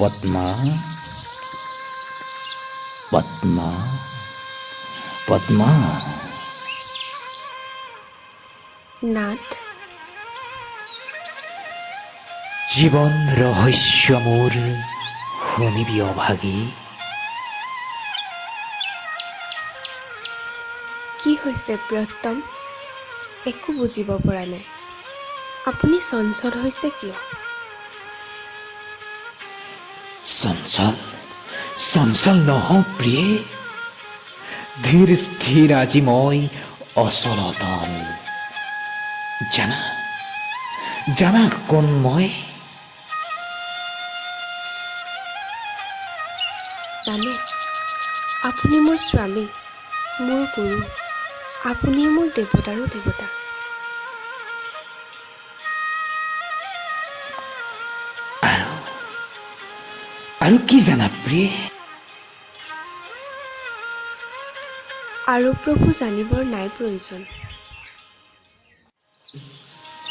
পদ্মা, পদ্মা, পদ্মা। নাথ, জীৱন ৰহস্য মোৰ শুনিবি অভাগী। কি হৈছে প্ৰিয়তম? একো বুজিব পৰা নাই। আপুনি চঞ্চল হৈছে কিয়? চঞ্চল, চঞ্চল নহওঁ প্ৰিয়ে। ধীৰ স্থিৰ আজি মই অচল অতল। জানা, জানা কোন মই? জানো, আপুনি মোৰ স্বামী, মোৰ গুৰু। আপুনি মোৰ দেৱতাৰো দেৱতা। আৰু কি জানা প্ৰিয়ে? আৰু প্ৰভু জানিবৰ নাই প্ৰয়োজন।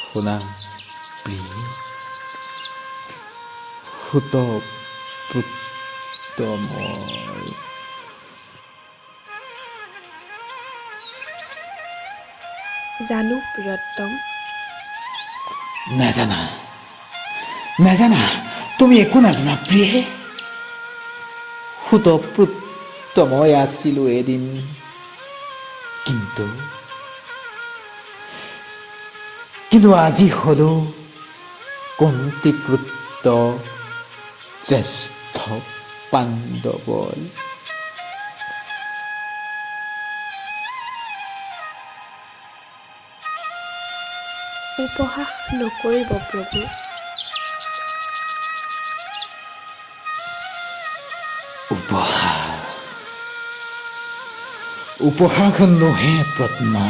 শুনা প্ৰিয়ে, সুত পুত্ৰ মই। জানো প্ৰিয়তম। নাজানা, নাজানা, তুমি একো নাজানা প্ৰিয়ে। সুতপুত্ৰ মই আছিলো এদিন, কিন্তু আজি হলো কুন্তীপুত্ৰ জ্যেষ্ঠ পাণ্ডৱৰ। উপহাস নকৰিব প্ৰভু। উপহাস নহে পদ্মা।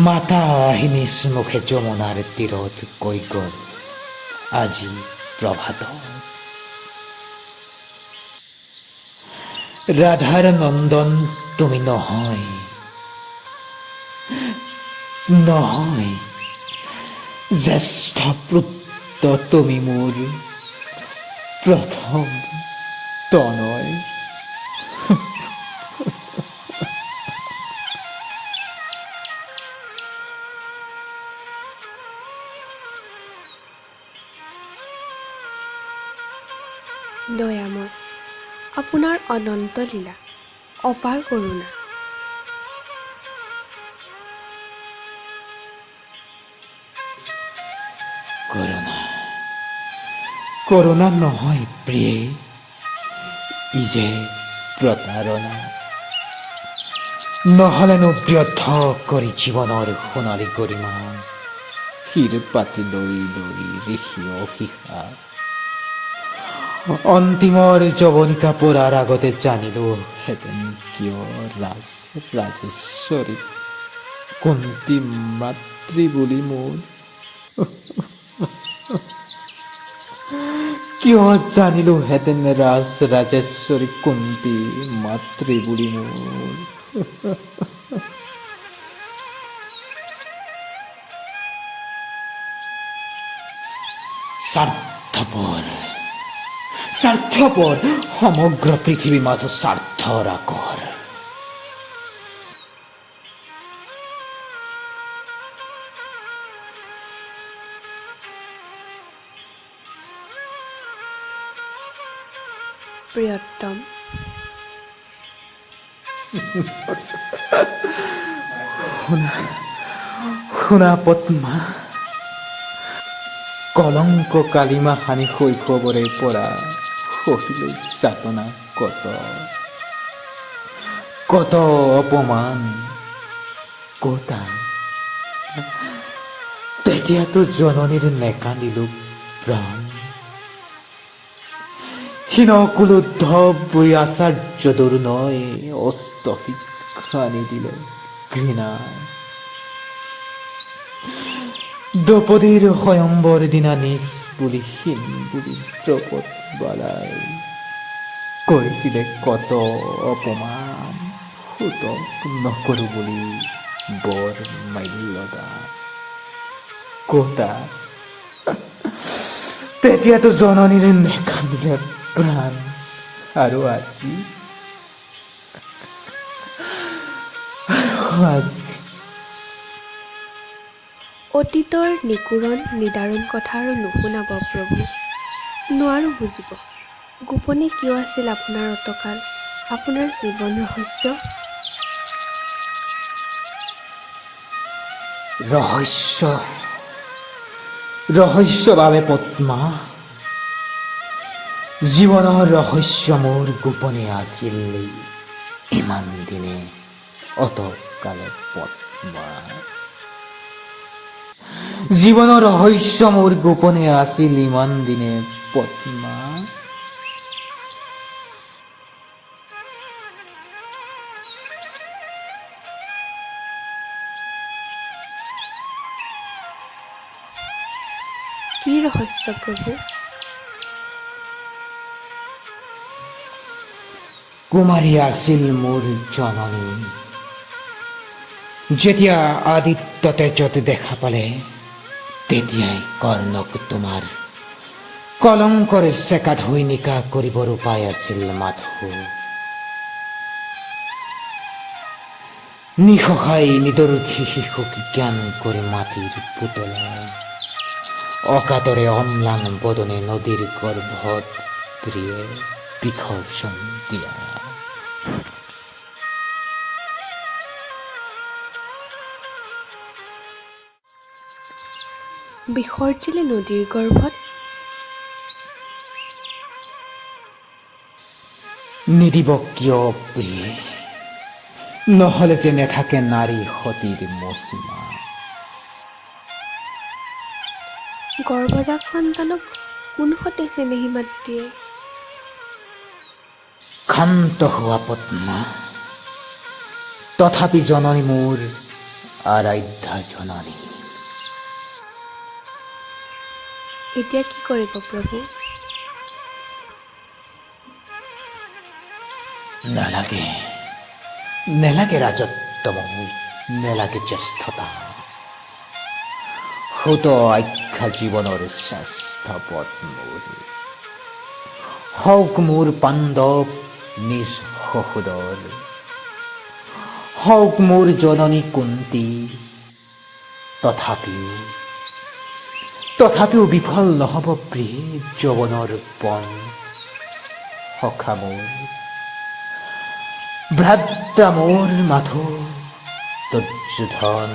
মাতা আহিনিস মুখে যমুনাৰ তীৰত কৈ গ'ল আজি প্ৰভাত। ৰাধাৰ নন্দন তুমি নহয়, নহয়। জ্যেষ্ঠ পুত্ৰ তুমি মোৰ প্ৰথম তনয়। দয়াময়, আপোনাৰ অনন্ত লীলা, অপাৰ কৰোণা। কৰোণা, কৰোণা নহয় প্ৰিয়ে, ই যে প্ৰতাৰণা। নহলেনো ব্যৰ্থ কৰি জীৱনৰ সোণালী গৰিমা শিৰ পাতি লৈ লৈ ঋষি অহিষা। অন্তিমৰ যৱনিকা পৰাৰ আগতে জানিলো হেতেন কিয় ৰাজেশ্বৰী কুন্তী মাতৃ বুলি মোৰ। কিয় জানিলো হেতেন ৰাজেশ্বৰী কুন্তী মাতৃ বুলি মোৰ। স্বাৰ্থপৰ, স্বাৰ্থপৰ, সমগ্ৰ পৃথিৱী মাথো স্বাৰ্থৰ আকৰ। প্ৰিয়তম, শুনা পদ্মা, কলংক কালিমা সানি শৈশৱৰে পৰা সহিলো যাতনা কত, কত অপমান কতা। তেতিয়াতো জননীৰ নেকান্দিলো প্ৰাণ। হীনকুলোদ্ধৱ আচাৰ্য দুৰ্নয় অস্তহিত খানি দিলে ঘৃণা। দ্ৰৌপদীৰ স্বয়ম্বৰ দিনা নিজ বুলি হীন বুলি দ্ৰৌপদ বালাই কৰিছিলে কত অপমান। সুতক নকৰো বুলি বৰ মাইল লগা কতা। তেতিয়াতো জননীৰ নেকান্দিলে প্ৰাণ। আৰু আজি অতীতৰ নিকুৰণ নিদাৰুণ কথা আৰু নুশুনাব প্ৰভু। নোৱাৰো বুজিব। গোপনে কিয় আছিল আপোনাৰ অতকাল, আপোনাৰ জীৱন ৰহস্য? ৰহস্য বাবে পদ্মা, জীৱনৰ ৰহস্য মোৰ গোপনে আছিল ইমান দিনে অতকালে পদ্মা। জীৱনৰ ৰহস্য মোৰ গোপনে আছিল ইমান দিনে পদ্মা। কি ৰহস্য প্ৰভু? কুমাৰী আছিল মোৰ জননী। যেতিয়া আদিত্য তেজত দেখা পালে, তেতিয়াই কৰ্ণক তোমাৰ কলংকৰ চেকা ধুই নিকা কৰিবৰ উপায় আছিল মাথো। নিসহায় নিদৰ্শী শিশুক জ্ঞান কৰি মাটিৰ পুতলা, অকাতৰে অম্লান বদনে নদীৰ গৰ্ভত প্ৰিয়ে বিসৰ্জন দিয়া। বিসৰ্জিলে নদীৰ গৰ্ভত? নিদিব কিয় প্ৰিয়ে, নহলে যে নেথাকে নাৰী সতীৰ মহিমা। গৰ্ভজাত সন্তানক কোন সতে চেনেহী মাতৃয়ে? ক্ষান্ত হোৱা পদ্মা, তথাপি জননী মোৰ আৰাধ্যা জননী। এতিয়া কি কৰিব প্ৰভু? নেলাগে ৰাজত্ব মোৰ, নেলাগে জ্যেষ্ঠতা। সুত আখ্যা জীৱনৰ শ্ৰেষ্ঠ পদ মোৰ। হওক মোৰ পাণ্ডৱ নিজ সহোদৰ, হওক মোৰ জননী কুন্তী, তথাপিও বিফল নহ'ব প্ৰিয়ে যৌৱনৰ পণ। সখা মোৰ, ভ্ৰাতা মোৰ মাথো দুৰ্যোধন।